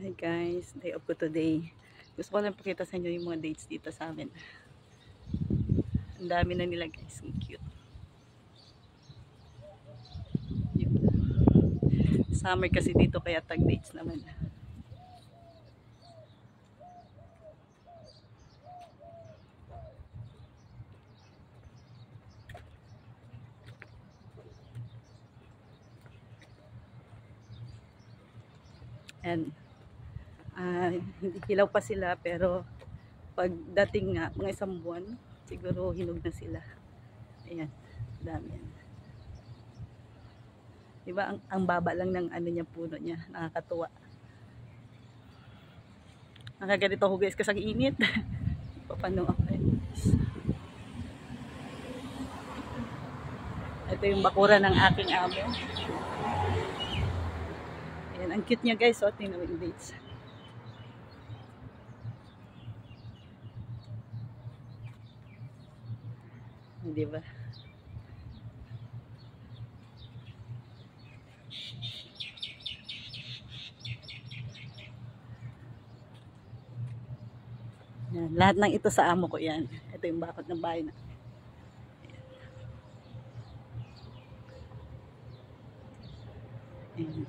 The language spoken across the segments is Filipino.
Hi guys, day off ko today. Gusto ko lang pakita sa inyo yung mga dates dito sa amin. Ang dami na nila guys, ang cute. Yun. Summer kasi dito kaya tag dates naman. And hindi hilaw pa sila pero pagdating nga mga isang buwan, siguro hinog na sila. Ayan, dami yan. Diba ang baba lang ng ano niya, puno niya, nakakatuwa. Nakaganito ako guys kasi ang init. Papano ako guys. Ito yung bakura ng aking amo. Ayan, ang cute niya guys. So, tingnan mo yung dates. Diba? Yan, lahat ng ito sa amo ko yan. Ito yung bakod ng bahay na. Ayan.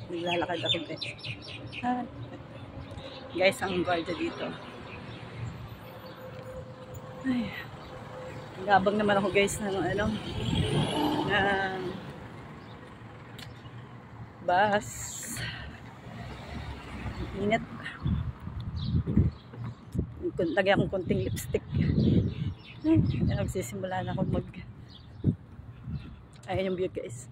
Naglalakad ako guys. Guys, ang guardia dito. Ay, nagabang naman ako guys ng ano, ng bus. Init. Lagyan akong konting lipstick. Ay, nagsisimula na ako mag... Ayan yung view guys.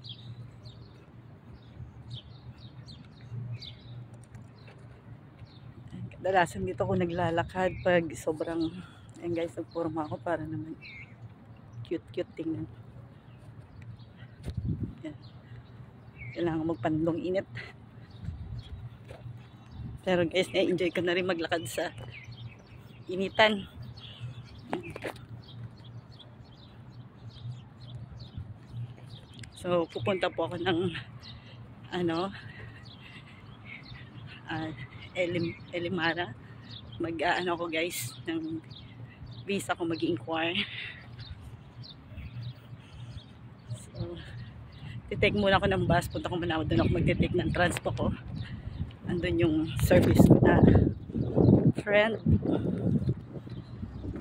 Kadalasan dito ako naglalakad pag sobrang... Ayan guys, nagporma ako para naman cute-cute tingnan. Ayan. Kailangan magpandong init. Pero guys, na-enjoy ko na rin maglakad sa initan. So, pupunta po ako ng ano, Elimara. Mag-ano ako guys, ng visa ko mag-inquire. So, titake muna ako ng bus. Punta ko muna ako doon ako magtitake ng transpo ko. Andun yung service ko na friend.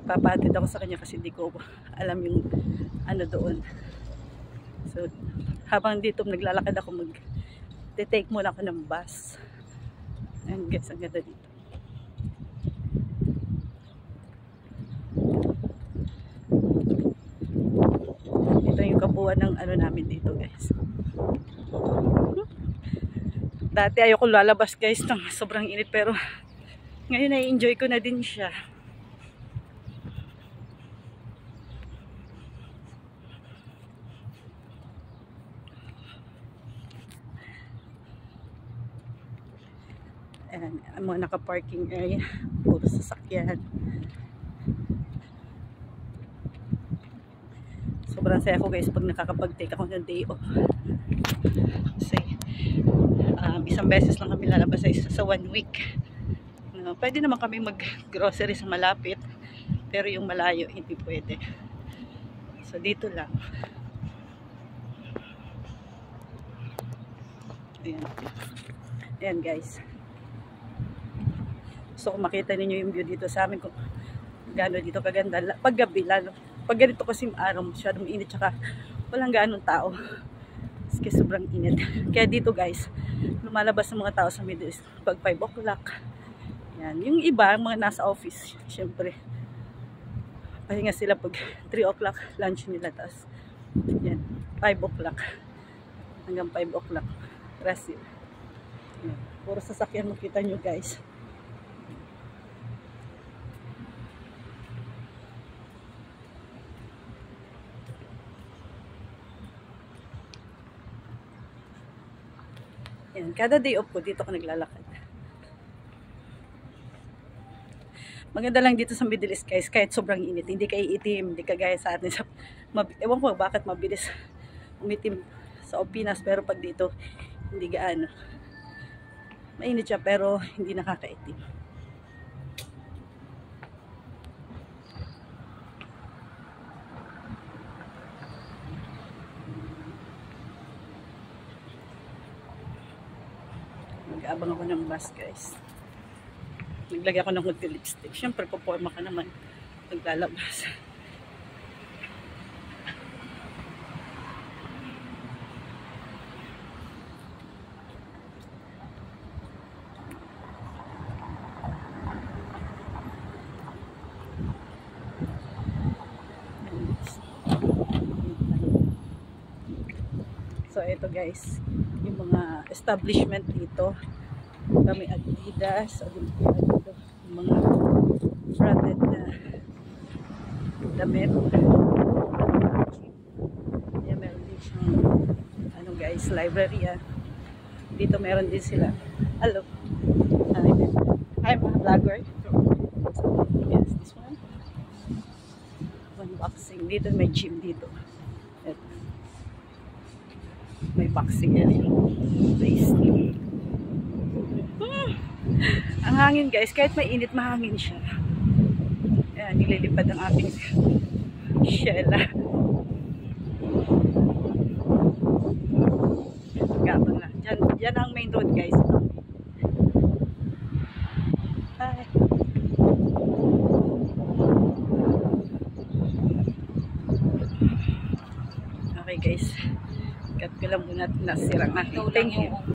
Papatid ako sa kanya kasi hindi ko alam yung ano doon. So, habang dito naglalakad ako mag-take muna ako ng bus. And guys, ang ganda dito. Ito yung kabuuan ng ano namin dito guys. Dati ayoko lalabas guys ng sobrang init pero ngayon na-enjoy ko na din siya. Ayan, ang mga naka-parking area, puro sasakyan. Sobrang saya ko guys pag nakakapag-take ako ng day off. Kasi isang beses lang kami lalabas sa 1 week. Pwede naman kami mag-grocery sa malapit, pero yung malayo hindi pwede. So dito lang. Ayan. Ayan guys. Gusto ko makita ninyo yung view dito sa amin kung gaano dito kaganda. Pag gabi lalo. Pag ganito kasi araw masyadong init tsaka walang gaanong tao. Kasi sobrang init. Kaya dito guys, lumalabas ng mga tao sa Middle East pag 5 o'clock. Yan. Yung iba, mga nasa office, syempre. Pahinga sila pag 3 o'clock, lunch nila. Tapos, yan, 5 o'clock. Hanggang 5 o'clock. Rest yun. Yan. Puro sasakyan makita nyo guys. Yan, kada day off ko, dito ako naglalakad. Maganda lang dito sa Middle East guys, kahit sobrang init, hindi kayo itim, hindi kagaya sa atin. Ewan ko bakit mabilis umitim sa Pinas, pero pag dito, hindi gaano. Mainit siya pero hindi nakakaitim. Mag-aabang ako ng bus, guys. Naglagay ako ng konti lipstick. Siyempre, puporma ka naman maglalabas. So, ito guys, yung mga establishment dito. Kami Adidas, yung mga branded na damit. Yan, meron din siyang, ano guys, library. Dito meron din sila. Hello. Hi, mga vlogger. So, yes, this one. Unboxing. Dito may gym dito. Ito. May boxing yan yung place. Ang hangin guys, kahit mainit, mahangin siya. Ayan, nililipad ang aking shella. Gabang na. Diyan ang main road guys. Hi. Okay guys. Cut ko lang muna nasirang aking. Thank you.